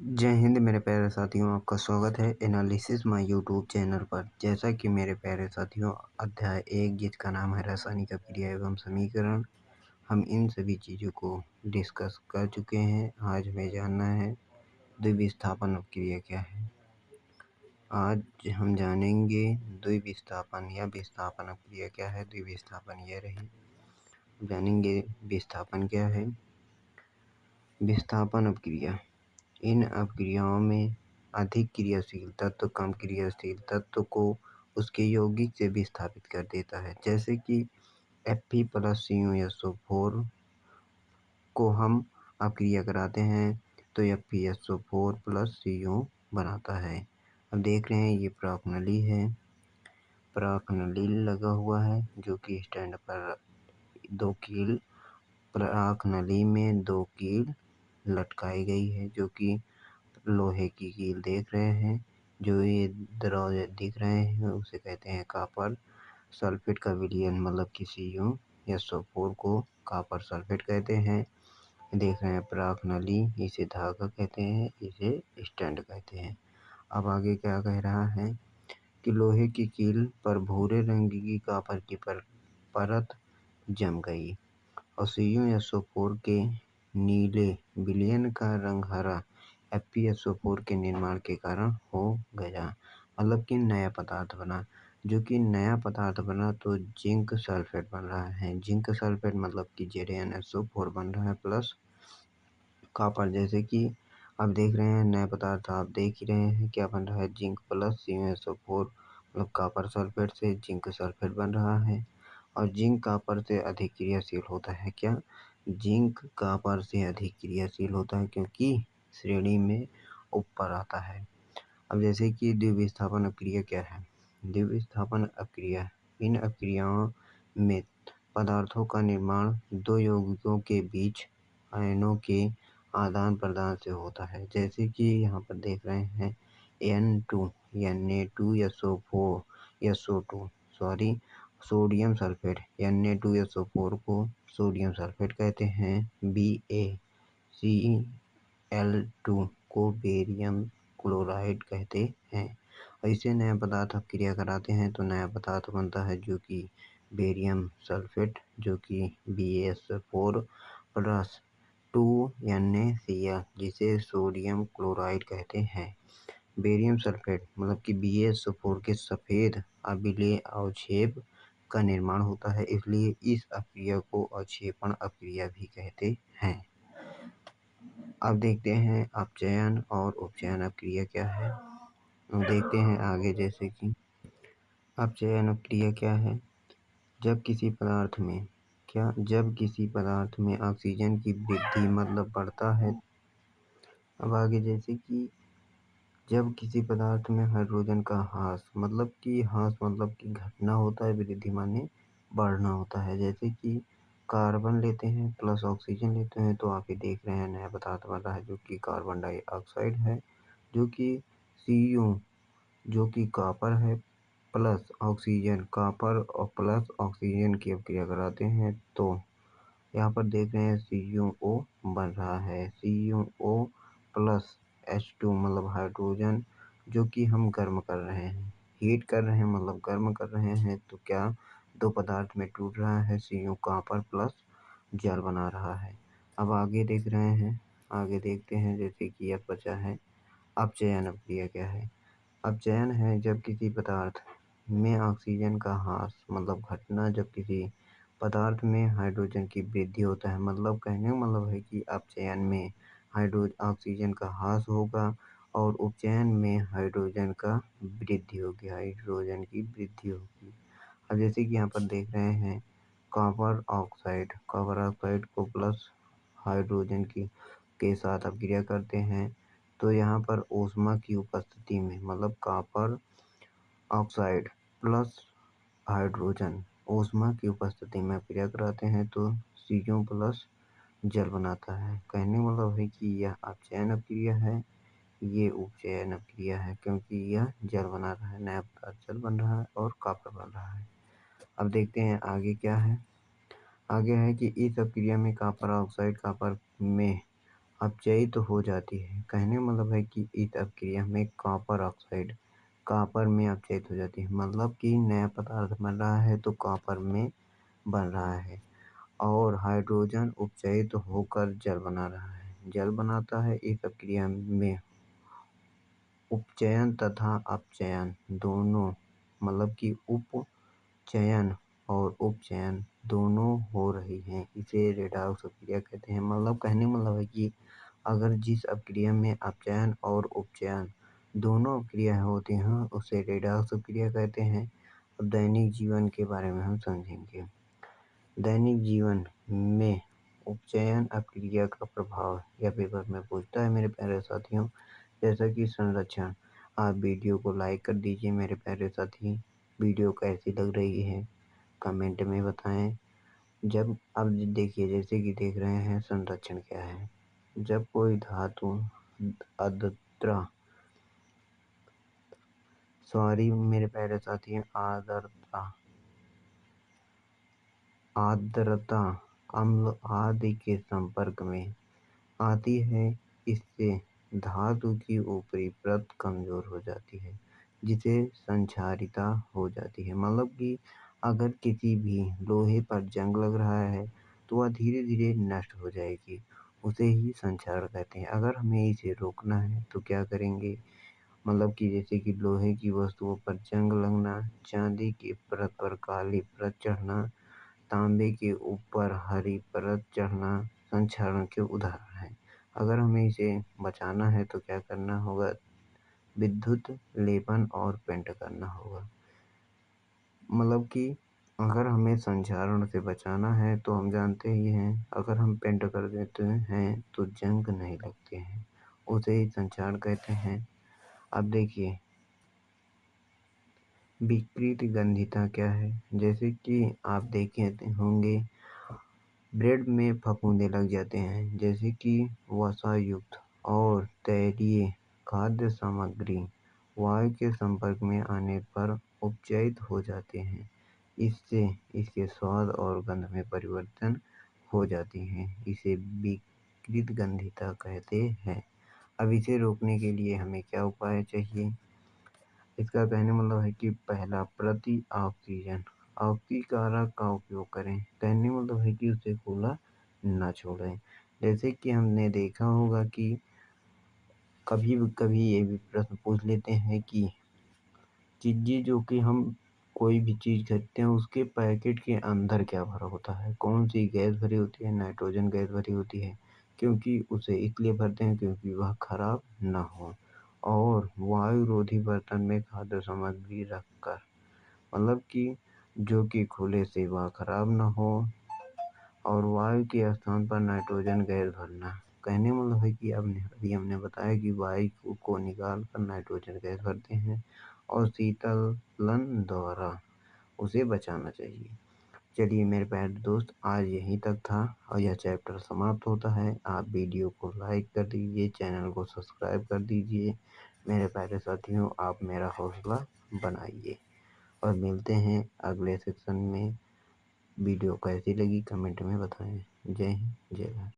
जय हिंद मेरे प्यारे साथियों, आपका स्वागत है एनालिसिस माय यूट्यूब चैनल पर। जैसा कि मेरे प्यारे साथियों, अध्याय 1 जिसका नाम है रासायनिक अभिक्रिया एवं समीकरण, हम इन सभी चीज़ों को डिस्कस कर चुके हैं। आज हमें जानना है द्विविस्थापन अभिक्रिया क्या है। आज हम जानेंगे द्विविस्थापन या विस्थापन अभिक्रिया क्या है। द्विविस्थापन यह रही, जानेंगे विस्थापन क्या है। विस्थापन अभिक्रिया, इन अभिक्रियाओं में अधिक क्रियाशील तत्व कम क्रियाशील तत्व को उसके यौगिक से विस्थापित कर देता है। जैसे कि Fe+CuSO4 को हम अभिक्रिया कराते हैं तो FeSO4 + Cu बनाता है। अब देख रहे हैं ये प्राकनली है, प्राकनली लगा हुआ है जो कि स्टैंड पर 2 कील, प्राकनली में 2 कील लटकाई गई है जो कि लोहे की कील देख रहे हैं। जो ये द्रव दिख रहे हैं उसे कहते हैं कॉपर सल्फेट का विलयन, मतलब कि CuSO4 को कॉपर सल्फेट कहते हैं। देख रहे हैं प्राकनली, इसे धागा कहते हैं, इसे स्टैंड कहते हैं। अब आगे क्या कह रहा है कि लोहे की कील पर भूरे रंग की कॉपर की परत जम गई और CuSO4 के नीले विलयन का रंग हरा FeSO4 के निर्माण के कारण हो गया, मतलब कि नया पदार्थ बना। जो कि नया पदार्थ बना तो जिंक सल्फेट बन रहा है। जिंक सल्फेट मतलब कि ZnSO4 बन रहा है प्लस कॉपर। जैसे कि आप देख रहे हैं नया पदार्थ, आप देख ही रहे हैं क्या बन रहा है, जिंक प्लस CuSO4 मतलब कॉपर सल्फेट से जिंक सल्फेट बन रहा है। और जिंक कॉपर से अधिक क्रियाशील होता है। क्या जिंक कॉपर से अधिक क्रियाशील होता है क्योंकि श्रेणी में ऊपर आता है। अब जैसे कि द्विविस्थापन अभिक्रिया क्या है। द्विविस्थापन अभिक्रिया, इन अभिक्रियाओं में पदार्थों का निर्माण दो यौगिकों के बीच आयनों के आदान प्रदान से होता है। जैसे कि यहाँ पर देख रहे हैं N2 Na2SO4 sorry sodium sulphate Na2SO4 को सोडियम सल्फेट कहते हैं। BaCl2 को बेरियम क्लोराइड कहते हैं। ऐसे नया पदार्थ अभिक्रिया कराते हैं तो नया पदार्थ बनता है जो कि बेरियम सल्फेट, जो कि BaS4 + 2NaCl, जिसे सोडियम क्लोराइड कहते हैं। बेरियम सल्फेट मतलब कि BaSO4 के सफ़ेद अम्लीय अवक्षेप का निर्माण होता है, इसलिए इस अभिक्रिया को अवक्षेपण अभिक्रिया भी कहते हैं। अब देखते हैं अपचयन और उपचयन अभिक्रिया क्या है। देखते हैं आगे, जैसे कि अपचयन अभिक्रिया क्या है। जब किसी पदार्थ में ऑक्सीजन की वृद्धि मतलब बढ़ता है। अब आगे जैसे कि जब किसी पदार्थ में हाइड्रोजन का ह्रास मतलब कि घटना होता है, वृद्धि माने बढ़ना होता है। जैसे कि कार्बन लेते हैं प्लस ऑक्सीजन लेते हैं तो आप ये देख रहे हैं नया पदार्थ बन रहा है जो कि कार्बन डाइऑक्साइड है, जो कि Cu जो कि कॉपर है प्लस ऑक्सीजन, कॉपर और प्लस ऑक्सीजन की अभिक्रिया कराते हैं तो यहाँ पर देख रहे हैं CuO बन रहा है। CuO + H2 मतलब हाइड्रोजन, जो कि हम गर्म कर रहे हैं, हीट कर रहे हैं मतलब गर्म कर रहे हैं। तो क्या दो पदार्थ में टूट रहा है, Cu कॉपर प्लस जल बना रहा है। अब आगे देख रहे हैं, आगे देखते हैं जैसे कि यह बचा है अपचयन अभिक्रिया क्या है। अपचयन है जब किसी पदार्थ में ऑक्सीजन का ह्रास मतलब घटना, जब किसी पदार्थ में हाइड्रोजन की वृद्धि होता है, मतलब कहने का मतलब है कि अपचयन में ऑक्सीजन का ह्रास होगा और उपचयन में हाइड्रोजन का वृद्धि होगी, हाइड्रोजन की वृद्धि होगी। अब जैसे कि यहाँ पर देख रहे हैं कॉपर ऑक्साइड को प्लस हाइड्रोजन के साथ अभिक्रिया करते हैं तो यहाँ पर ऊष्मा की उपस्थिति में मतलब कॉपर ऑक्साइड प्लस हाइड्रोजन ऊष्मा की उपस्थिति में अभिक्रिया कराते हैं तो Cu प्लस जल बनाता है। कहने का मतलब है कि यह अपचयन अभिक्रिया है, ये उपचयन अभिक्रिया है क्योंकि यह जल बना रहा है, नया पदार्थ जल बन रहा है और कॉपर बन रहा है। अब देखते हैं आगे क्या है। आगे है कि इस अभिक्रिया में कॉपर ऑक्साइड कॉपर में अपचयित हो जाती है। कहने का मतलब है कि इस अपक्रिया में कॉपर ऑक्साइड कॉपर में अपचयित हो जाती है, मतलब कि नया पदार्थ बन रहा है तो कॉपर में बन रहा है। और हाइड्रोजन उपचयित होकर जल बना रहा है, जल बनाता है। इस अपक्रिया में उपचयन तथा अपचयन दोनों, मतलब कि उपचयन और उपचयन दोनों हो रही हैं। इसे रेडॉक्स अपक्रिया कहते हैं। मतलब कहने का मतलब है कि अगर जिस अपक्रिया में अपचयन और उपचयन दोनों अपक्रिया होती हैं उसे रेडॉक्स अपक्रिया कहते हैं। अब दैनिक जीवन के बारे में हम समझेंगे। दैनिक जीवन में उपचयन अपक्रिया का प्रभाव यह पेपर में पूछता है मेरे प्यारे साथियों। जैसा कि संरक्षण, आप वीडियो को लाइक कर दीजिए मेरे प्यारे साथी। वीडियो कैसी लग रही है कमेंट में बताएं। जब अब देखिए, जैसे कि देख रहे हैं संरक्षण क्या है। जब कोई धातु आर्द्रता सॉरी मेरे प्यारे साथियों आर्द्रता अम्ल आदि के संपर्क में आती है, इससे धातु की ऊपरी परत कमजोर हो जाती है, जिसे संक्षारिता हो जाती है। मतलब कि अगर किसी भी लोहे पर जंग लग रहा है तो वह धीरे धीरे नष्ट हो जाएगी, उसे ही संक्षारण कहते हैं। अगर हमें इसे रोकना है तो क्या करेंगे, मतलब कि जैसे कि लोहे की वस्तुओं पर जंग लगना, चांदी की परत पर काली परत चढ़ना, तांबे के ऊपर हरी परत चढ़ना संक्षारण के उदाहरण हैं। अगर हमें इसे बचाना है तो क्या करना होगा, विद्युत लेपन और पेंट करना होगा। मतलब कि अगर हमें संक्षारण से बचाना है तो हम जानते ही हैं, अगर हम पेंट कर देते हैं तो जंग नहीं लगते हैं, उसे ही संक्षारण कहते हैं। अब देखिए, विकृत गंधिता क्या है। जैसे कि आप देखे होंगे ब्रेड में फफूंदे लग जाते हैं, जैसे कि वसा युक्त और तैलीय खाद्य सामग्री वायु के संपर्क में आने पर उपचयित हो जाते हैं। इससे इसके स्वाद और गंध में परिवर्तन हो जाती है। इसे विकृत गंधिता कहते हैं। अब इसे रोकने के लिए हमें क्या उपाय चाहिए। इसका कहने मतलब है कि पहला, प्रति ऑक्सीजन ऑक्सीकारक का उपयोग करें। कहने मतलब है कि उसे खुला ना छोड़ें। जैसे कि हमने देखा होगा कि कभी कभी ये भी प्रश्न पूछ लेते हैं कि चीज़ें जो कि हम कोई भी चीज़ खरीदते हैं उसके पैकेट के अंदर क्या भरा होता है, कौन सी गैस भरी होती है, नाइट्रोजन गैस भरी होती है। क्योंकि उसे इसलिए भरते हैं क्योंकि वह खराब ना हो। और वायु रोधी बर्तन में खाद्य सामग्री रखकर, मतलब कि जो कि खुले से वह खराब ना हो। और वायु के स्थान पर नाइट्रोजन गैस भरना। कहने का मतलब है कि अभी हमने बताया कि वायु को निकाल कर नाइट्रोजन गैस भरते हैं और शीतलन द्वारा उसे बचाना चाहिए। चलिए मेरे प्यारे दोस्त, आज यहीं तक था और यह चैप्टर समाप्त होता है। आप वीडियो को लाइक कर दीजिए, चैनल को सब्सक्राइब कर दीजिए। मेरे प्यारे साथियों, आप मेरा हौसला बनाइए और मिलते हैं अगले सेक्शन में। वीडियो कैसी लगी कमेंट में बताएं। जय हिंद, जय भारत।